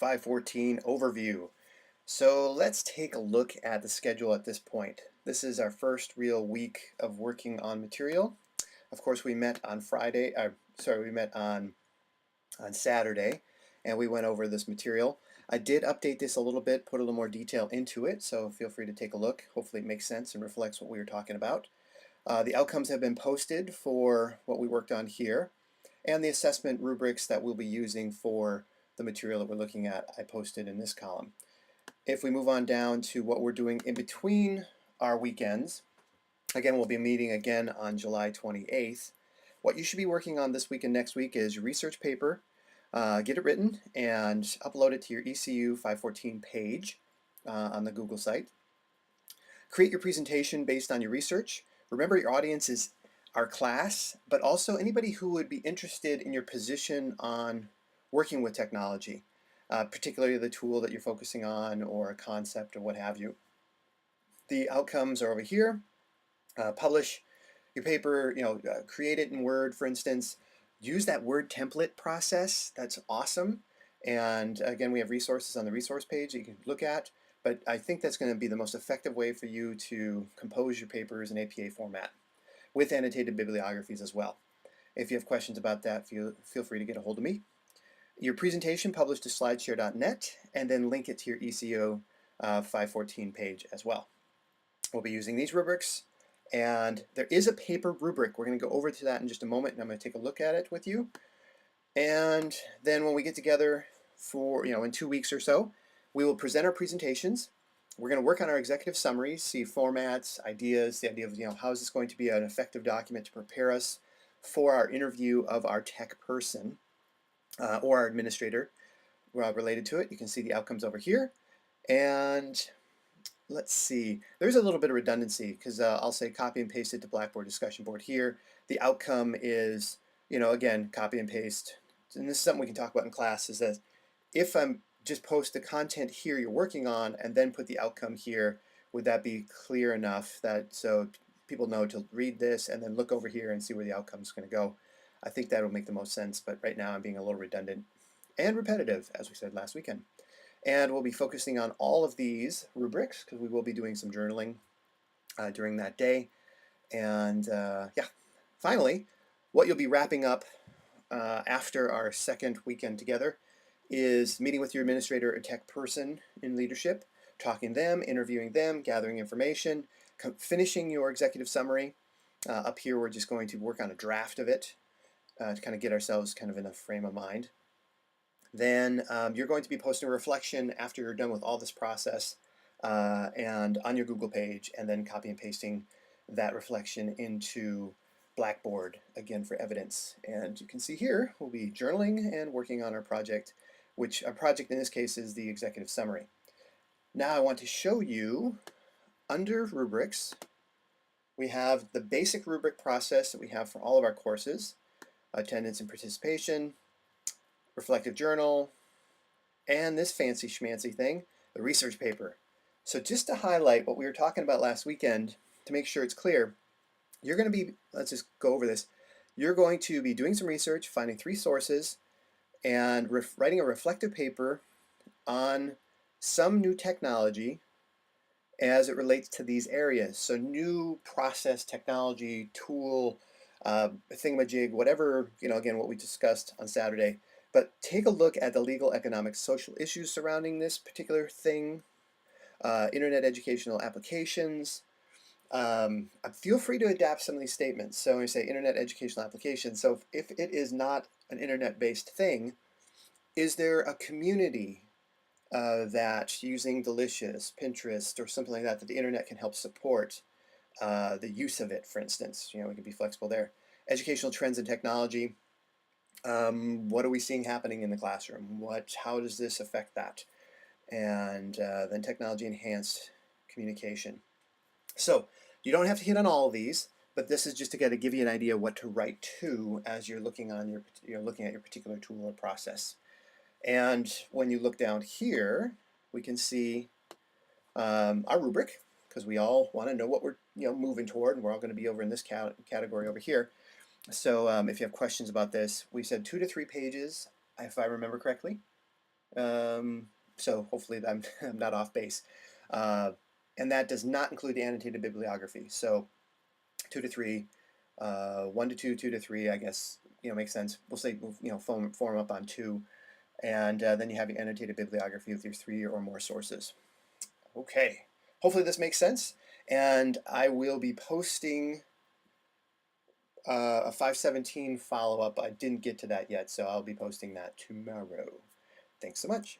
ECU514 overview. So let's take a look at the schedule at this point. This is our first real week of working on material. Of course, we met on we met on Saturday, and we went over this material. I did update this a little bit, put a little more detail into it, so feel free to take a look. Hopefully it makes sense and reflects what we were talking about. The outcomes have been posted for what we worked on here, and the assessment rubrics that we'll be using for the material that we're looking at, I posted in this column. If we move on down to what we're doing in between our weekends, again, we'll be meeting again on July 28th. What you should be working on this week and next week is your research paper. Get it written and upload it to your ECU514 page on the Google site. Create your presentation based on your research. Remember, your audience is our class, but also anybody who would be interested in your position on working with technology, particularly the tool that you're focusing on or a concept or what have you. The outcomes are over here. Publish your paper, create it in Word, for instance. Use that Word template process. That's awesome. And again, we have resources on the resource page that you can look at, but I think that's going to be the most effective way for you to compose your papers in APA format with annotated bibliographies as well. If you have questions about that, feel free to get a hold of me. Your presentation published to slideshare.net, and then link it to your ECU 514 page as well. We'll be using these rubrics, and there is a paper rubric. We're going to go over to that in just a moment, and I'm going to take a look at it with you. And then when we get together for, in 2 weeks or so, we will present our presentations. We're going to work on our executive summary, see formats, ideas, the idea of, how is this going to be an effective document to prepare us for our interview of our tech person or our administrator related to it. You can see the outcomes over here. And let's see, there's a little bit of redundancy because I'll say copy and paste it to Blackboard discussion board here. The outcome is, again, copy and paste. And this is something we can talk about in class, is that if I'm just post the content here you're working on and then put the outcome here, would that be clear enough that so people know to read this and then look over here and see where the outcome is going to go? I think that will make the most sense, but right now I'm being a little redundant and repetitive, as we said last weekend. And we'll be focusing on all of these rubrics because we will be doing some journaling during that day. And yeah, finally, what you'll be wrapping up after our second weekend together is meeting with your administrator or tech person in leadership, talking to them, interviewing them, gathering information, finishing your executive summary. Up here, we're just going to work on a draft of it to kind of get ourselves kind of in a frame of mind. Then you're going to be posting a reflection after you're done with all this process and on your Google page, and then copy and pasting that reflection into Blackboard, again, for evidence. And you can see here, we'll be journaling and working on our project, which our project in this case is the executive summary. Now I want to show you, under rubrics, we have the basic rubric process that we have for all of our courses: attendance and participation, reflective journal, and this fancy schmancy thing, the research paper. So just to highlight what we were talking about last weekend, to make sure it's clear, you're going to be, let's just go over this, you're going to be doing some research, finding 3 sources, and writing a reflective paper on some new technology as it relates to these areas. So new process, technology, tool, thingamajig, whatever, again, what we discussed on Saturday. But take a look at the legal, economic, social issues surrounding this particular thing, internet educational applications. Feel free to adapt some of these statements. So when we say internet educational applications, so if it is not an internet-based thing, is there a community that using Delicious, Pinterest, or something like that, that the internet can help support the use of it, for instance? We can be flexible there. Educational trends and technology. What are we seeing happening in the classroom? How does this affect that? And then technology enhanced communication. So you don't have to hit on all of these, but this is just to give you an idea what to write to as you're looking at your particular tool or process. And when you look down here, we can see our rubric, because we all want to know what we're moving toward, and we're all going to be over in this category over here. So if you have questions about this, we said 2 to 3 pages, if I remember correctly. So hopefully I'm not off base. And that does not include the annotated bibliography. So 2 to 3, 1 to 2, 2 to 3, I guess, makes sense. We'll say, form up on 2. And then you have your annotated bibliography with your 3 or more sources. Okay, hopefully this makes sense. And I will be posting a 517 follow-up. I didn't get to that yet, so I'll be posting that tomorrow. Thanks so much.